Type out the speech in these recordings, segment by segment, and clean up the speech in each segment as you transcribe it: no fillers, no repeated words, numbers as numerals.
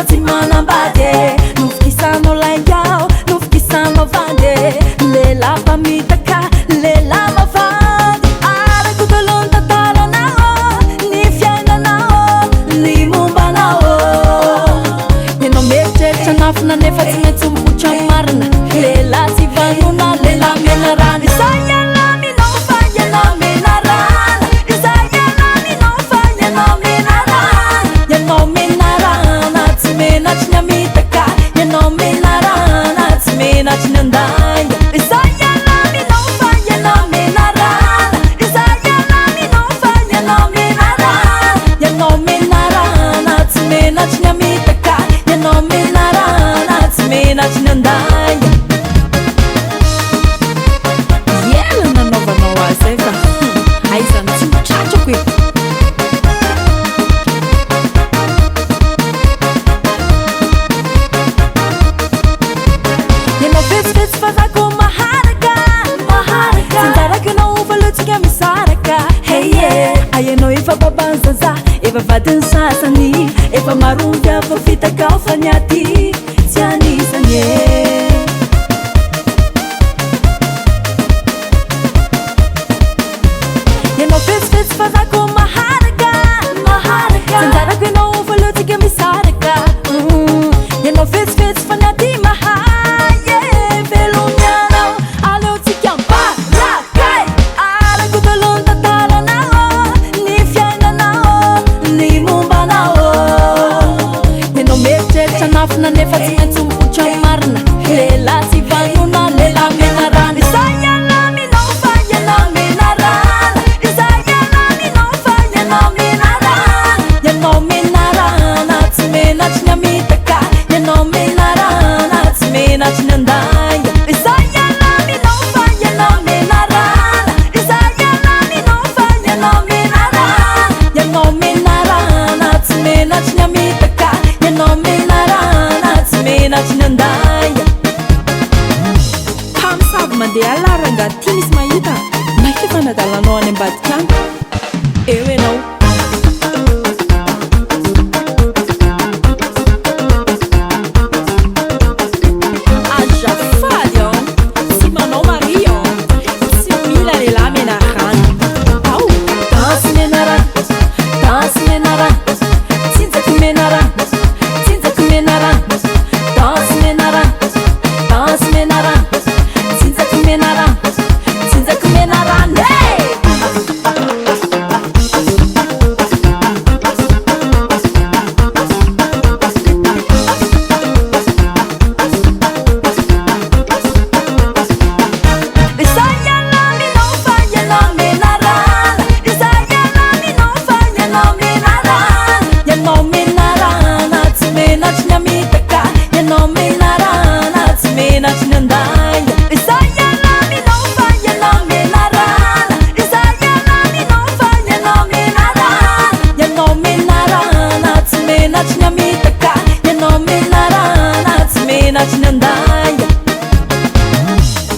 tsy manambady nofikisanao laingao nofikisanao vandy lela mpamitaka lela mavandy arako talony tantaranao ny fiainanao ny mombanao ianao meritreritra nafina nefa tsy maintsy mivotra marina lela tsy vanona lela mena rano izay alaminao fa ianao mena rana izay alaminao fa ianao mena rana ianao mena rana tsy menatry ny amitaka ianao mena rana tsy menatry ny andanga izay alaminao fa ianao mena rana izay alaminao fa ianao mena rana ianao mena rana tsy menatry ny amitaka ianao mena rana tsy menatry ny andanga ela nanaovanao azy fa aizany tsy mitratrako e ianao vetsivetsy fazako maharaka sinjaraka anao ovalotsika misaraka heye aianao efa babany zaza efa vadiny sasany efa marovy afa fitakao fa ny aty tsy anisany e ianao vetsivetsy fazako maharaka sinjaraka anao ovalotsika misaraka ianao vetsivetsy fa ny aty mahaye velomianao aleotsika mbarakay arako talony tantaranao ny fiainanao ny mombanao ianao meritreritra nafina nefa tsy maintsy mivotra marina lela tsy vanona lela mena rano izay alaminao fa ianao mena rana izay alaminao fa ianao mena rana ianao mena rana tsy menatry ny amitaka ianao mena rana tsy menatry ny andanga izay alaminao fa ianao mena rana izay alaminao fa ianao mena rana ianao mena rana tsy menatry ny amitaka ianao mena rana tsy menatry ny andanga mpamosavy mandeha alaranga ty misy mahita maika efa nadalanao any ambadika any eo ianao azafady an tsy manao mari an tsy mila lela mena rano ao dansy mena rano dansy mena rano tsinjaky mena rano tsinjaky mena rano dansy mena rano dansy mena rano tsinjaky mena rano tsinjaky mena rano hey izay alaminao fa ianao mena rana izay alaminao fa ianao mena rana ianao mena rana tsy menatry ny amitaka ianao mena rana tsy menatry ny andanga izay alaminao fa ianao mena rana izay alaminao fa ianao mena rana ianao mena rana tsy menatry ny amitaka ianao mena rana tsy menatry ny andanga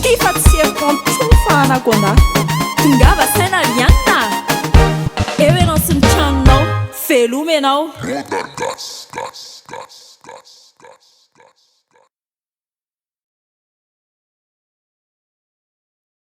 ty fa tsy eritranotsofanako ana tongava saina rianina eo ianao sy ny tranonao veloma ianao Modern Gas.